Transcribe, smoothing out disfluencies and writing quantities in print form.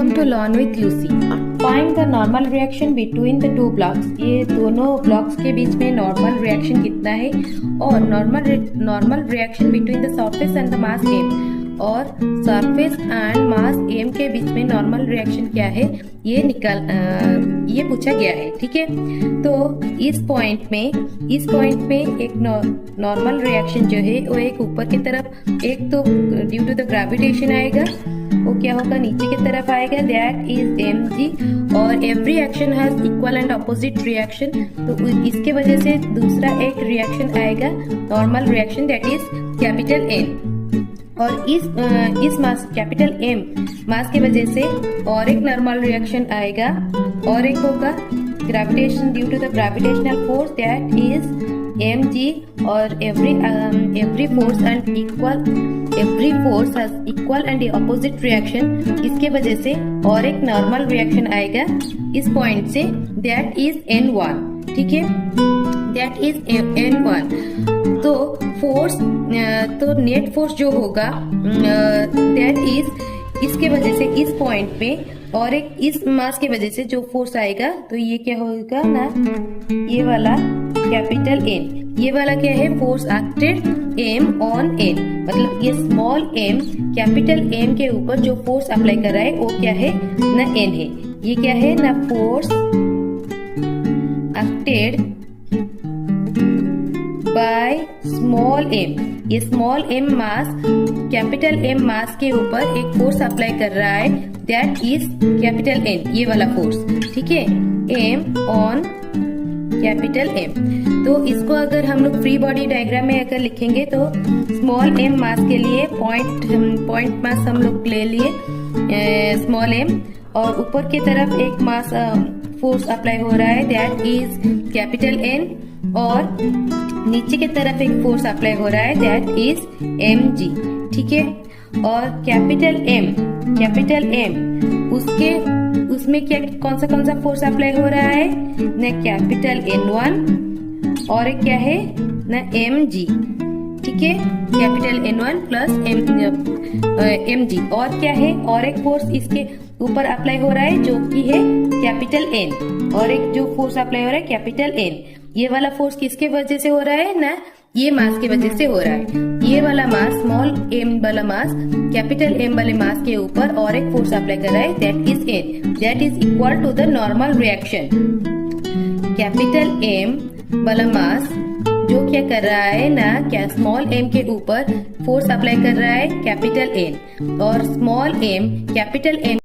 Welcome to Learn with Lucy. Find the normal reaction between the two blocks. ये दोनों blocks के बीच में normal reaction कितना है और normal reaction between the surface and the mass m और surface and mass m के बीच में नॉर्मल रिएक्शन क्या है ये पूछा गया है। ठीक है, तो इस पॉइंट में एक नॉर्मल रिएक्शन जो है वो एक ऊपर की तरफ, एक तो ड्यू टू द ग्रेविटेशन आएगा, वो क्या होगा नीचे की तरफ आएगा, दैट इज mg, और every action has equal and opposite reaction, तो इसके वजह से दूसरा एक रिएक्शन आएगा normal reaction, that is capital N, और इस मास कैपिटल M मास की वजह से और एक नॉर्मल रिएक्शन आएगा, और एक होगा gravitation due to the gravitational force, that is mg, और every force has equal and opposite reaction, इसके वजह से और एक नॉर्मल रिएक्शन आएगा इस पॉइंट से, दैट इज n1। ठीक है, दैट इज n1। तो फोर्स, तो नेट फोर्स जो होगा दैट इज, इसके वजह से इस पॉइंट पे और एक इस मास के वजह से जो फोर्स आएगा, तो ये क्या होगा ना, ये वाला कैपिटल N, ये वाला क्या है, force acted M on N, मतलब ये स्मॉल m कैपिटल M के ऊपर जो फोर्स अप्लाई कर रहा है वो क्या है ना, N है। ये क्या है ना, force acted by small m, ये small m mass capital M मास के ऊपर एक फोर्स अप्लाई कर रहा है, दैट इज कैपिटल N, ये वाला फोर्स। ठीक है, M ऑन कैपिटल M। तो इसको अगर हम लोग फ्री बॉडी डायग्राम में अगर लिखेंगे तो स्मॉल m मास के लिए पॉइंट मास हम लोग ले लिए स्मॉल m, और ऊपर की तरफ एक मास फोर्स अप्लाई हो रहा है, दैट इज कैपिटल N, और नीचे की तरफ एक फोर्स अप्लाई हो रहा है, दैट इज mg। ठीक है, और कैपिटल M उसमें क्या कौन सा फोर्स अप्लाई हो रहा है ना, कैपिटल N1, और एक क्या है ना, mg। ठीक है, कैपिटल N1 प्लस mg, और क्या है, और एक फोर्स इसके ऊपर अप्लाई हो रहा है जो कि है कैपिटल N, और एक जो फोर्स अप्लाई हो रहा है कैपिटल N। ये वाला फोर्स किसके वजह से हो रहा है ना, ये मास के वजह से हो रहा है। ये वाला मास, स्मॉल m वाला मास कैपिटल M वाले मास के ऊपर और एक फोर्स अप्लाई कर रहा है, that is N, that is equal to the normal reaction. Capital M वाला मास जो क्या कर रहा है ना, क्या स्मॉल m के ऊपर फोर्स अप्लाई कर रहा है कैपिटल N, और स्मॉल m कैपिटल M